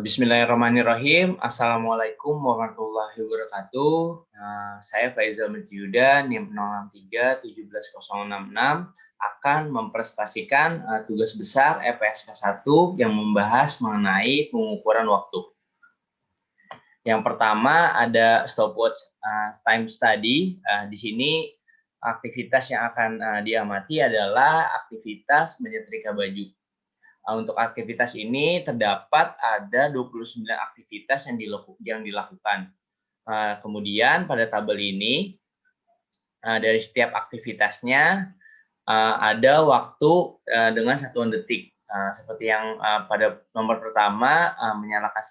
Bismillahirrahmanirrahim. Assalamualaikum warahmatullahi wabarakatuh. Saya Faizal Mejiuda, NIM 063170066 akan mempresentasikan tugas besar EPSK 1 yang membahas mengenai pengukuran waktu. Yang pertama ada stopwatch time study. Di sini aktivitas yang akan diamati adalah aktivitas menyetrika baju. Untuk aktivitas ini terdapat ada 29 aktivitas yang dilakukan. Kemudian pada tabel ini dari setiap aktivitasnya ada waktu dengan satuan detik. Seperti yang pada nomor pertama menyalakan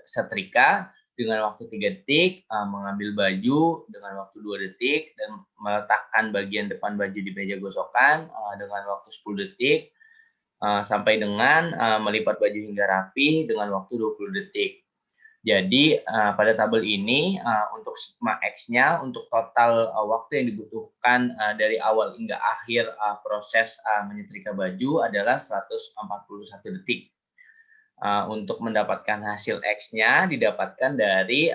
setrika dengan waktu 3 detik, mengambil baju dengan waktu 2 detik, dan meletakkan bagian depan baju di meja gosokan dengan waktu 10 detik, sampai dengan melipat baju hingga rapi dengan waktu 20 detik. Jadi pada tabel ini untuk sigma X-nya, untuk total waktu yang dibutuhkan dari awal hingga akhir proses menyetrika baju adalah 141 detik. Untuk mendapatkan hasil X-nya didapatkan dari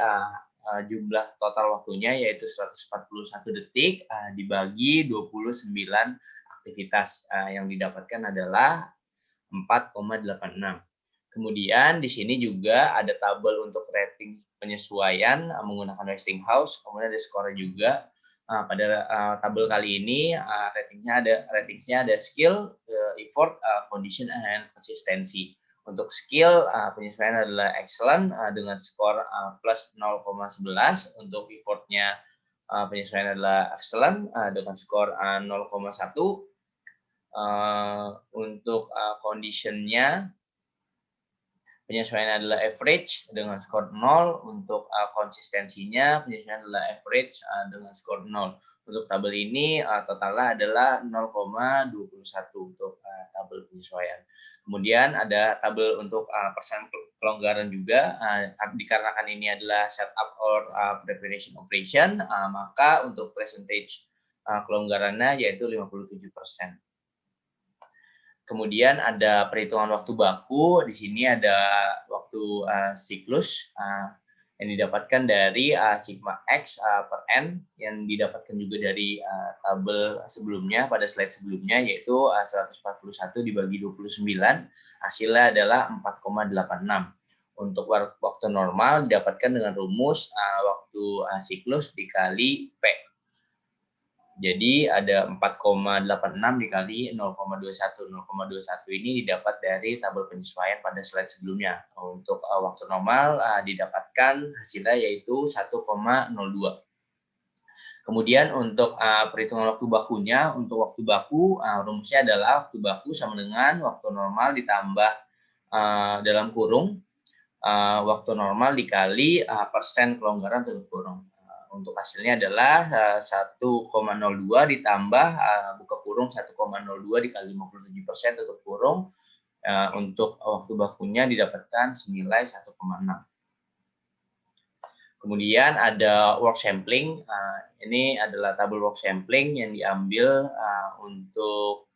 jumlah total waktunya yaitu 141 detik dibagi 29 aktivitas, yang didapatkan adalah 4,86. Kemudian di sini juga ada tabel untuk rating penyesuaian menggunakan Westinghouse, kemudian ada skor juga. Pada tabel kali ini ratingsnya ada skill, effort, condition, and konsistensi. Untuk skill penyesuaian adalah excellent dengan skor plus 0,11. Untuk effortnya penyesuaian adalah excellent dengan skor 0,1. Untuk conditionnya penyesuaian adalah average dengan skor 0. Untuk konsistensinya penyesuaian adalah average dengan skor 0. Untuk tabel ini totalnya adalah 0,21 untuk tabel penyesuaian. Kemudian ada tabel untuk persen kelonggaran juga, dikarenakan ini adalah setup or preparation operation, maka untuk percentage kelonggarannya yaitu 57%. Kemudian ada perhitungan waktu baku. Di sini ada waktu siklus yang didapatkan dari sigma X per N, yang didapatkan juga dari tabel sebelumnya, pada slide sebelumnya, yaitu 141 dibagi 29, hasilnya adalah 4,86. Untuk waktu normal didapatkan dengan rumus waktu siklus dikali P. Jadi ada 4,86 dikali 0,21. 0,21 ini didapat dari tabel penyesuaian pada slide sebelumnya. Untuk waktu normal didapatkan hasilnya yaitu 1,02. Kemudian untuk perhitungan waktu bakunya, untuk waktu baku rumusnya adalah waktu baku sama dengan waktu normal ditambah dalam kurung waktu normal dikali persen kelonggaran tutup kurung. Untuk hasilnya adalah 1,02 ditambah buka kurung 1,02 dikali 57% tutup kurung. Untuk waktu bakunya didapatkan senilai 1,6. Kemudian ada work sampling. Ini adalah tabel work sampling yang diambil untuk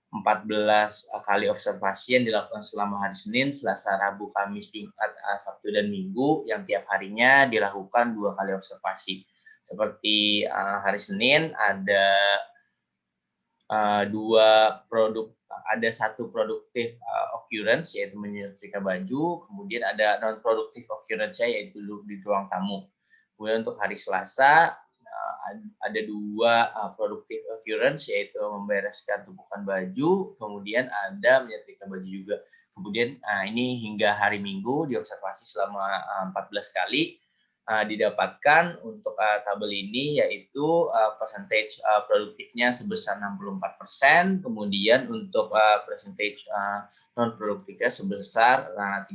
14 kali observasi yang dilakukan selama hari Senin, Selasa, Rabu, Kamis, Jumat, Sabtu, dan Minggu, yang tiap harinya dilakukan 2 kali observasi. Seperti hari Senin ada 1 produktif occurrence, yaitu menyetrika baju. Kemudian ada non produktif occurrence, yaitu di ruang tamu. Kemudian untuk hari Selasa ada 2 produktif occurrence, yaitu membereskan tumpukan baju, kemudian ada menyetrika baju juga. Kemudian ini hingga hari Minggu diobservasi selama 14 kali. Didapatkan untuk tabel ini yaitu percentage produktifnya sebesar 64%, kemudian untuk percentage non produktifnya sebesar 36%.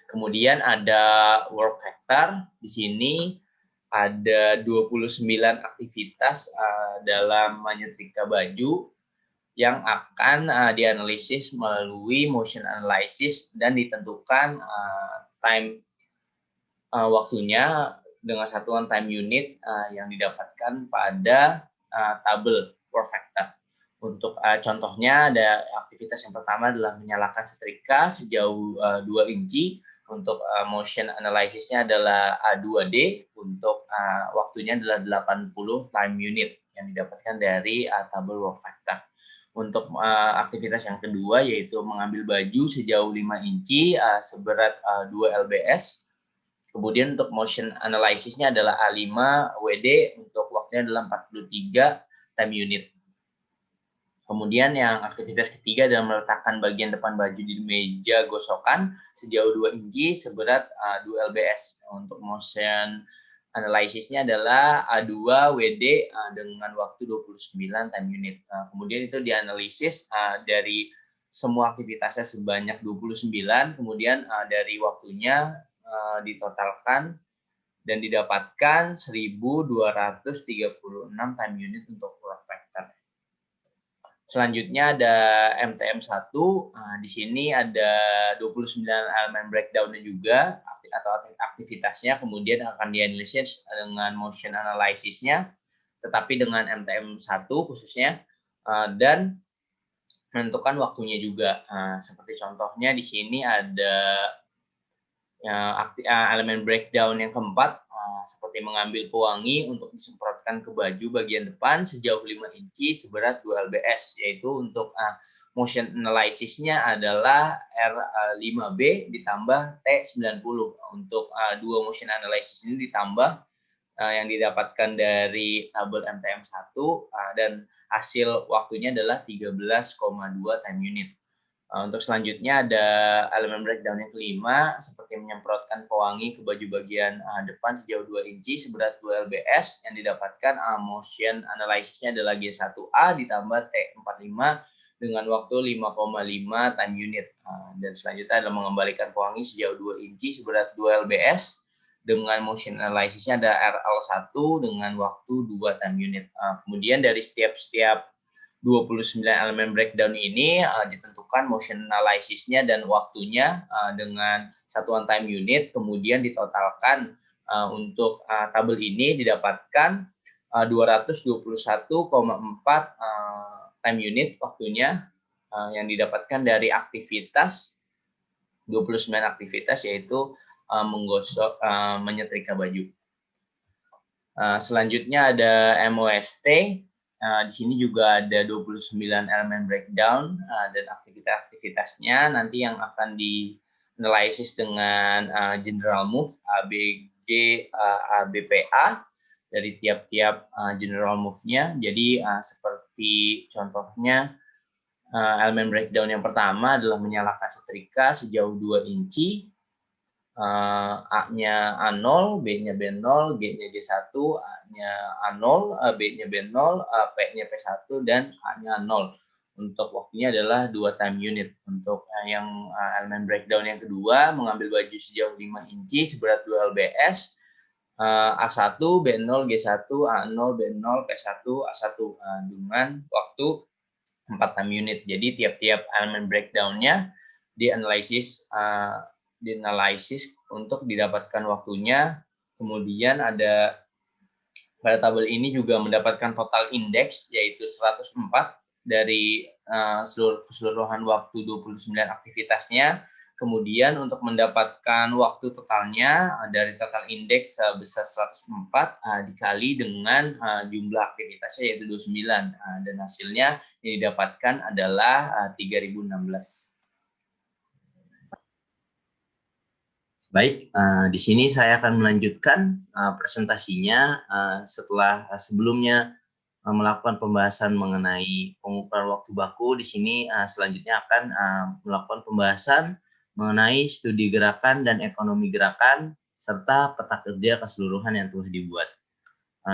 Kemudian ada work factor. Di sini ada 29 aktivitas dalam menyetrika baju yang akan dianalisis melalui motion analysis dan ditentukan time waktunya dengan satuan time unit yang didapatkan pada tabel work factor. Untuk contohnya ada aktivitas yang pertama adalah menyalakan setrika sejauh 2 inci. Untuk motion analysis-nya adalah A2D. Untuk waktunya adalah 80 time unit yang didapatkan dari tabel work factor. Untuk aktivitas yang kedua yaitu mengambil baju sejauh 5 inci seberat 2 lbs. Kemudian untuk motion analysis-nya adalah A5 WD, untuk waktunya adalah 43 time unit. Kemudian yang aktivitas ketiga adalah meletakkan bagian depan baju di meja gosokan sejauh 2 inci seberat 2 lbs. Untuk motion analisisnya adalah A2 WD dengan waktu 29 time unit. Kemudian itu dianalisis dari semua aktivitasnya sebanyak 29, kemudian dari waktunya ditotalkan dan didapatkan 1.236 time unit untuk work factor. Selanjutnya ada MTM1, di sini ada 29 elemen breakdown-nya juga atau aktivitasnya, kemudian akan dianalisis dengan motion analysis-nya, tetapi dengan MTM1 khususnya, dan menentukan waktunya juga. Seperti contohnya di sini ada elemen breakdown yang keempat, seperti mengambil pewangi untuk disemprotkan ke baju bagian depan sejauh 5 inci seberat 2 lbs, yaitu untuk motion analysis-nya adalah R5B ditambah T90. Untuk dua motion analysis ini ditambah yang didapatkan dari tabel MTM1 dan hasil waktunya adalah 13,2 time unit. Untuk selanjutnya ada elemen breakdown yang kelima, seperti menyemprotkan pewangi ke baju bagian depan sejauh 2 inci seberat 2 lbs, yang didapatkan motion analysis-nya adalah G1A ditambah T45 dengan waktu 5,5 time unit. Dan selanjutnya adalah mengembalikan pewangi sejauh 2 inci seberat 2 lbs dengan motion analysis-nya ada RL1 dengan waktu 2 time unit. Kemudian dari setiap 29 elemen breakdown ini ditentukan motion analysis-nya dan waktunya dengan satuan time unit, kemudian ditotalkan untuk tabel ini didapatkan 221,4 time unit waktunya yang didapatkan dari aktivitas 29 aktivitas, yaitu menggosok menyetrika baju. Selanjutnya ada MOST. Di sini juga ada 29 elemen breakdown dan aktivitas-aktivitasnya nanti yang akan dianalisis dengan general move ABG ABPA dari tiap-tiap general move-nya. Jadi seperti contohnya elemen breakdown yang pertama adalah menyalakan setrika sejauh 2 inci. A-nya A0, B-nya B0, G-nya G1, A-nya A0, B-nya B0, P-nya P1, dan A-nya 0. Untuk waktunya adalah 2 time unit. Untuk yang elemen breakdown yang kedua, mengambil baju sejauh 5 inci seberat 2 lbs, A1, B0, G1, A0, B0, P1, A1 dengan waktu 4 time unit. Jadi tiap-tiap elemen breakdown-nya dianalisis untuk didapatkan waktunya. Kemudian ada pada tabel ini juga mendapatkan total indeks yaitu 104 dari keseluruhan waktu 29 aktivitasnya. Kemudian untuk mendapatkan waktu totalnya dari total indeks sebesar 104 dikali dengan jumlah aktivitasnya yaitu 29, dan hasilnya yang didapatkan adalah 3016. Baik, di sini saya akan melanjutkan presentasinya setelah sebelumnya melakukan pembahasan mengenai pengukuran waktu baku. Di sini selanjutnya akan melakukan pembahasan mengenai studi gerakan dan ekonomi gerakan serta peta kerja keseluruhan yang telah dibuat.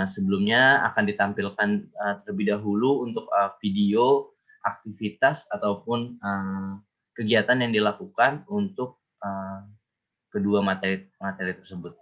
Sebelumnya akan ditampilkan terlebih dahulu untuk video aktivitas ataupun kegiatan yang dilakukan untuk kedua materi tersebut.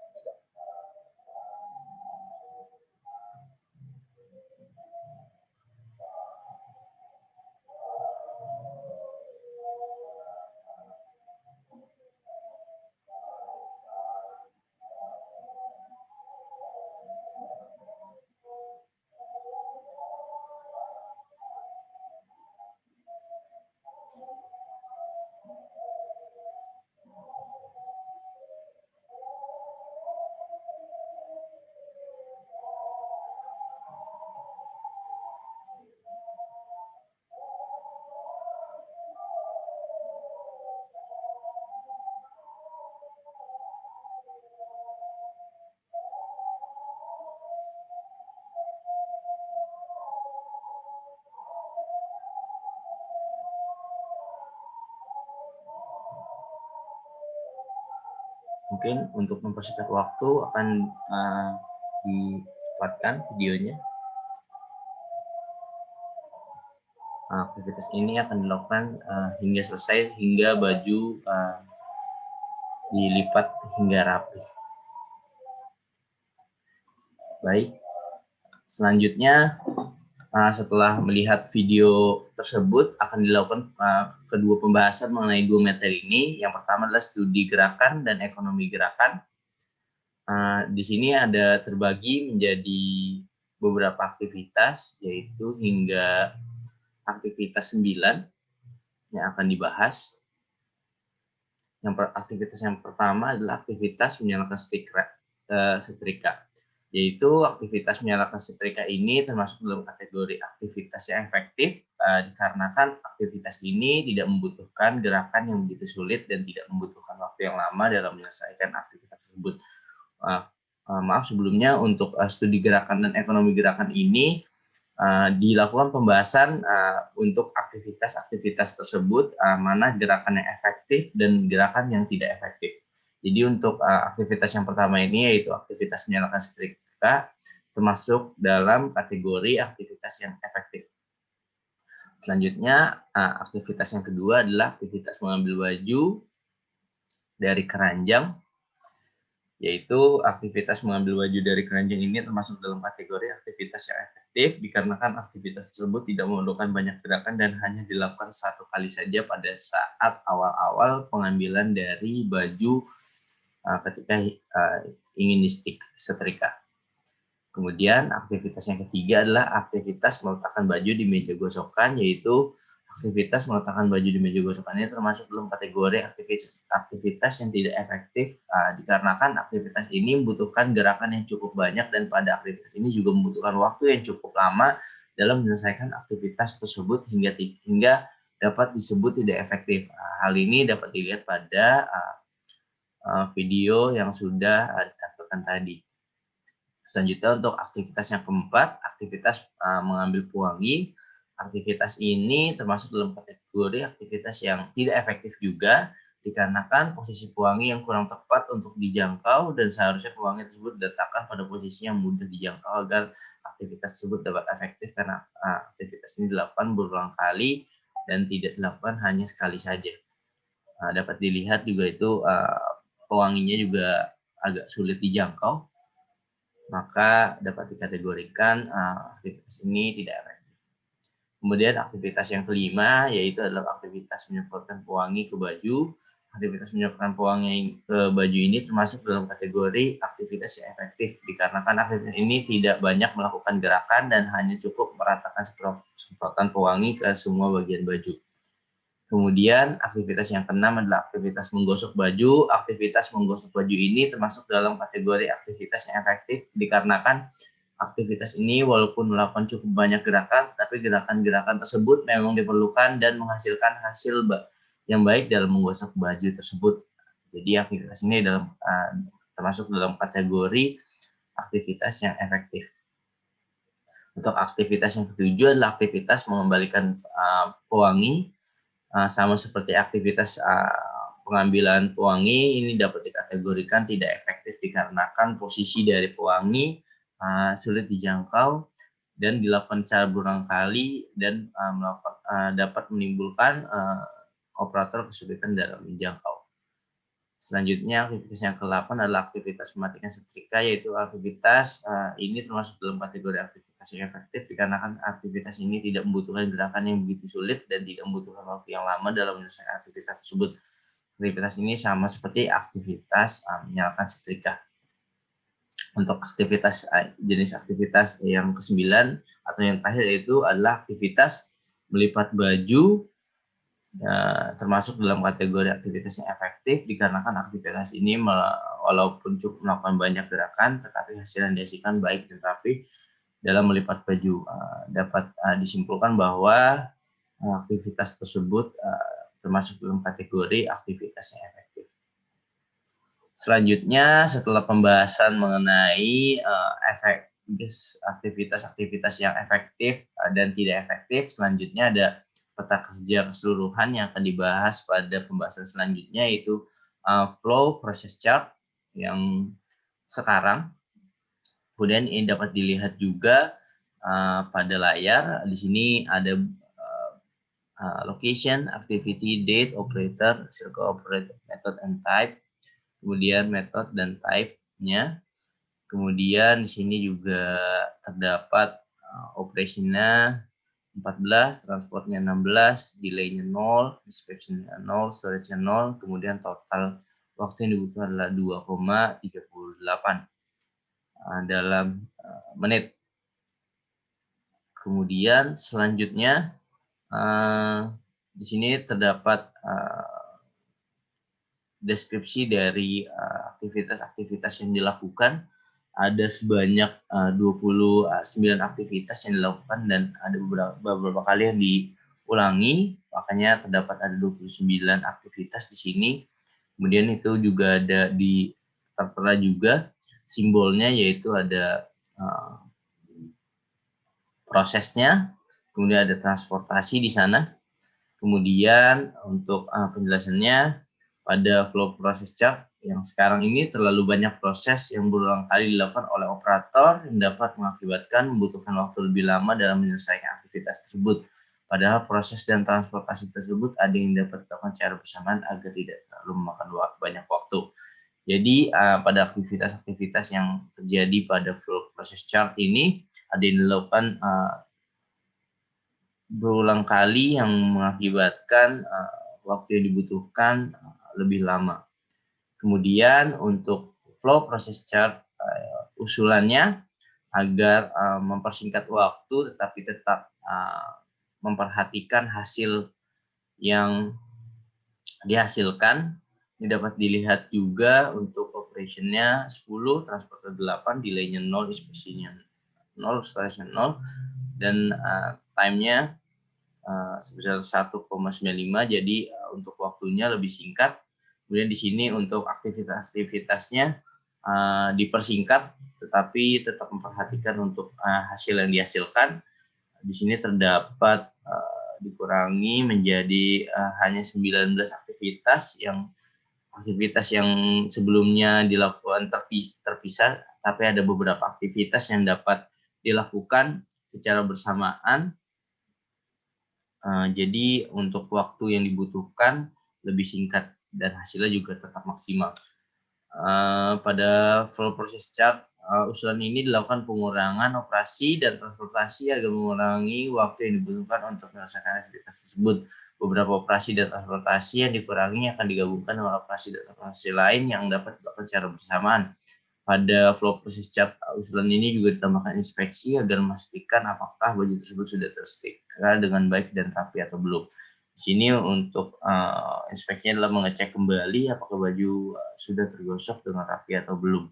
Mungkin untuk mempersingkat waktu akan dicepatkan videonya. Aktivitas ini akan dilakukan hingga selesai, hingga baju dilipat hingga rapi. Baik, selanjutnya setelah melihat video tersebut akan dilakukan kedua pembahasan mengenai dua materi ini. Yang pertama adalah studi gerakan dan ekonomi gerakan. Di sini ada terbagi menjadi beberapa aktivitas, yaitu hingga aktivitas 9 yang akan dibahas. Aktivitas yang pertama adalah aktivitas menyalakan setrika, yaitu aktivitas menyalakan setrika ini termasuk dalam kategori aktivitas yang efektif dikarenakan aktivitas ini tidak membutuhkan gerakan yang begitu sulit dan tidak membutuhkan waktu yang lama dalam menyelesaikan aktivitas tersebut. Maaf sebelumnya, untuk studi gerakan dan ekonomi gerakan ini dilakukan pembahasan untuk aktivitas-aktivitas tersebut, mana gerakan yang efektif dan gerakan yang tidak efektif. Jadi untuk aktivitas yang pertama ini, yaitu aktivitas menyalakan setrika, termasuk dalam kategori aktivitas yang efektif. Selanjutnya, aktivitas yang kedua adalah aktivitas mengambil baju dari keranjang, yaitu aktivitas mengambil baju dari keranjang ini termasuk dalam kategori aktivitas yang efektif dikarenakan aktivitas tersebut tidak memerlukan banyak gerakan dan hanya dilakukan satu kali saja pada saat awal-awal pengambilan dari baju ketika ingin disetrika. Kemudian aktivitas yang ketiga adalah aktivitas meletakkan baju di meja gosokan, yaitu aktivitas meletakkan baju di meja gosokan ini termasuk dalam kategori aktivitas yang tidak efektif dikarenakan aktivitas ini membutuhkan gerakan yang cukup banyak dan pada aktivitas ini juga membutuhkan waktu yang cukup lama dalam menyelesaikan aktivitas tersebut hingga dapat disebut tidak efektif. Hal ini dapat dilihat pada video yang sudah ditampilkan tadi. Selanjutnya untuk aktivitas yang keempat, aktivitas mengambil pewangi. Aktivitas ini termasuk dalam kategori aktivitas yang tidak efektif juga, dikarenakan posisi pewangi yang kurang tepat untuk dijangkau dan seharusnya pewangi tersebut diletakkan pada posisi yang mudah dijangkau agar aktivitas tersebut dapat efektif, karena aktivitas ini dilakukan berulang kali dan tidak dilakukan hanya sekali saja. Dapat dilihat juga itu pewanginya juga agak sulit dijangkau, maka dapat dikategorikan aktivitas ini tidak efektif. Kemudian aktivitas yang kelima yaitu adalah aktivitas menyemprotkan pewangi ke baju. Aktivitas menyemprotkan pewangi ke baju ini termasuk dalam kategori aktivitas yang efektif dikarenakan aktivitas ini tidak banyak melakukan gerakan dan hanya cukup meratakan semprotan pewangi ke semua bagian baju. Kemudian aktivitas yang keenam adalah aktivitas menggosok baju. Aktivitas menggosok baju ini termasuk dalam kategori aktivitas yang efektif dikarenakan aktivitas ini walaupun melakukan cukup banyak gerakan, tapi gerakan-gerakan tersebut memang diperlukan dan menghasilkan hasil yang baik dalam menggosok baju tersebut. Jadi aktivitas ini termasuk dalam kategori aktivitas yang efektif. Untuk aktivitas yang ketujuh adalah aktivitas mengembalikan pewangi. Sama seperti aktivitas pengambilan pewangi, ini dapat dikategorikan tidak efektif dikarenakan posisi dari pewangi sulit dijangkau dan dilakukan secara berulang kali dan dapat menimbulkan operator kesulitan dalam menjangkau. Selanjutnya aktivitas yang ke-8 adalah aktivitas mematikan setrika, yaitu aktivitas ini termasuk dalam kategori aktivitas yang efektif dikarenakan aktivitas ini tidak membutuhkan gerakan yang begitu sulit dan tidak membutuhkan waktu yang lama dalam menyelesaikan aktivitas tersebut. Aktivitas ini sama seperti aktivitas menyalakan setrika. Untuk aktivitas jenis aktivitas yang ke-9 atau yang terakhir yaitu adalah aktivitas melipat baju, termasuk dalam kategori aktivitas yang efektif dikarenakan aktivitas ini walaupun cukup melakukan banyak gerakan tetapi hasil yang dihasilkan baik dan rapi dalam melipat baju. Dapat disimpulkan bahwa aktivitas tersebut termasuk dalam kategori aktivitas yang efektif. Selanjutnya, setelah pembahasan mengenai aktivitas-aktivitas yang efektif dan tidak efektif, selanjutnya ada peta kerja keseluruhan yang akan dibahas pada pembahasan selanjutnya, yaitu flow process chart. yang sekarang. Kemudian ini dapat dilihat juga pada layar. Di sini ada location, activity, date, operator, circle operator, method and type, kemudian method dan type-nya. Kemudian di sini juga terdapat operasinya 14, transportnya 16, delay-nya 0, inspection-nya 0, storage-nya 0, kemudian total waktu yang dibutuhkan adalah 2,38 dalam menit. Kemudian selanjutnya di sini terdapat deskripsi dari aktivitas-aktivitas yang dilakukan. Ada sebanyak 29 aktivitas yang dilakukan dan ada beberapa kali yang diulangi, makanya terdapat ada 29 aktivitas di sini. Kemudian itu juga ada tertera juga simbolnya, yaitu ada prosesnya, kemudian ada transportasi di sana. Kemudian untuk penjelasannya pada flow process chart yang sekarang ini terlalu banyak proses yang berulang kali dilakukan oleh operator yang dapat mengakibatkan membutuhkan waktu lebih lama dalam menyelesaikan aktivitas tersebut. Padahal proses dan transportasi tersebut ada yang dapat dilakukan secara bersamaan agar tidak terlalu memakan banyak waktu. Jadi pada aktivitas-aktivitas yang terjadi pada flow process chart ini ada yang dilakukan berulang kali yang mengakibatkan waktu yang dibutuhkan lebih lama. Kemudian untuk flow process chart usulannya agar mempersingkat waktu tetapi tetap memperhatikan hasil yang dihasilkan. Ini dapat dilihat juga untuk operationnya 10, transporter 8, delay-nya 0, inspection-nya 0, storage-nya 0, dan time-nya sebesar 1,95, jadi untuk waktunya lebih singkat. Kemudian di sini untuk aktivitas-aktivitasnya dipersingkat, tetapi tetap memperhatikan untuk hasil yang dihasilkan. Di sini terdapat dikurangi menjadi hanya 19 aktivitas yang sebelumnya dilakukan terpisah, tapi ada beberapa aktivitas yang dapat dilakukan secara bersamaan. Jadi untuk waktu yang dibutuhkan lebih singkat dan hasilnya juga tetap maksimal. Pada flow process chart, usulan ini dilakukan pengurangan operasi dan transportasi agar mengurangi waktu yang dibutuhkan untuk menyelesaikan aktivitas tersebut. Beberapa operasi dan transportasi yang dikurangi akan digabungkan dengan operasi dan transportasi lain yang dapat dilakukan secara bersamaan. Pada flow process chart usulan ini juga ditambahkan inspeksi agar memastikan apakah baju tersebut sudah tersetrika dengan baik dan rapi atau belum. Di sini untuk inspeksinya adalah mengecek kembali apakah baju sudah tergosok dengan rapi atau belum.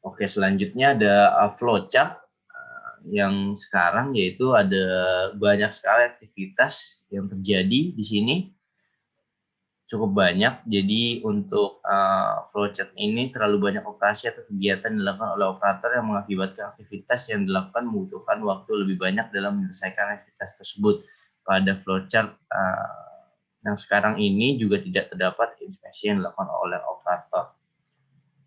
Oke, selanjutnya ada flow chart yang sekarang, yaitu ada banyak sekali aktivitas yang terjadi di sini. Cukup banyak, jadi untuk flowchart ini terlalu banyak operasi atau kegiatan dilakukan oleh operator yang mengakibatkan aktivitas yang dilakukan membutuhkan waktu lebih banyak dalam menyelesaikan aktivitas tersebut. Pada flowchart yang sekarang ini juga tidak terdapat inspeksi yang dilakukan oleh operator.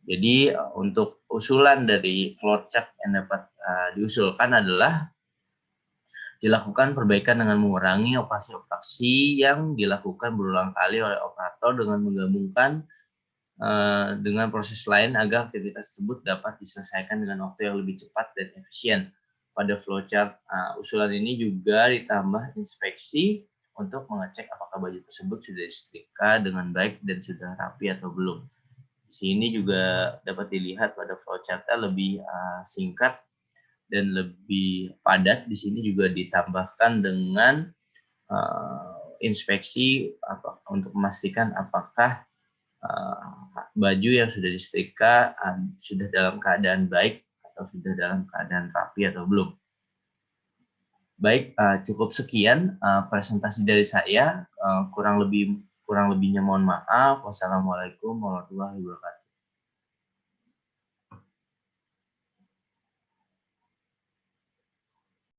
Jadi untuk usulan dari flowchart yang dapat diusulkan adalah dilakukan perbaikan dengan mengurangi operasi-operasi yang dilakukan berulang kali oleh operator dengan menggabungkan dengan proses lain agar aktivitas tersebut dapat diselesaikan dengan waktu yang lebih cepat dan efisien. Pada flowchart usulan ini juga ditambah inspeksi untuk mengecek apakah baju tersebut sudah disetrika dengan baik dan sudah rapi atau belum. Di sini juga dapat dilihat pada flowchart-nya lebih singkat dan lebih padat. Di sini juga ditambahkan dengan inspeksi untuk memastikan apakah baju yang sudah disetrika sudah dalam keadaan baik atau sudah dalam keadaan rapi atau belum. Baik, cukup sekian presentasi dari saya. Kurang lebihnya mohon maaf. Wassalamualaikum warahmatullahi wabarakatuh.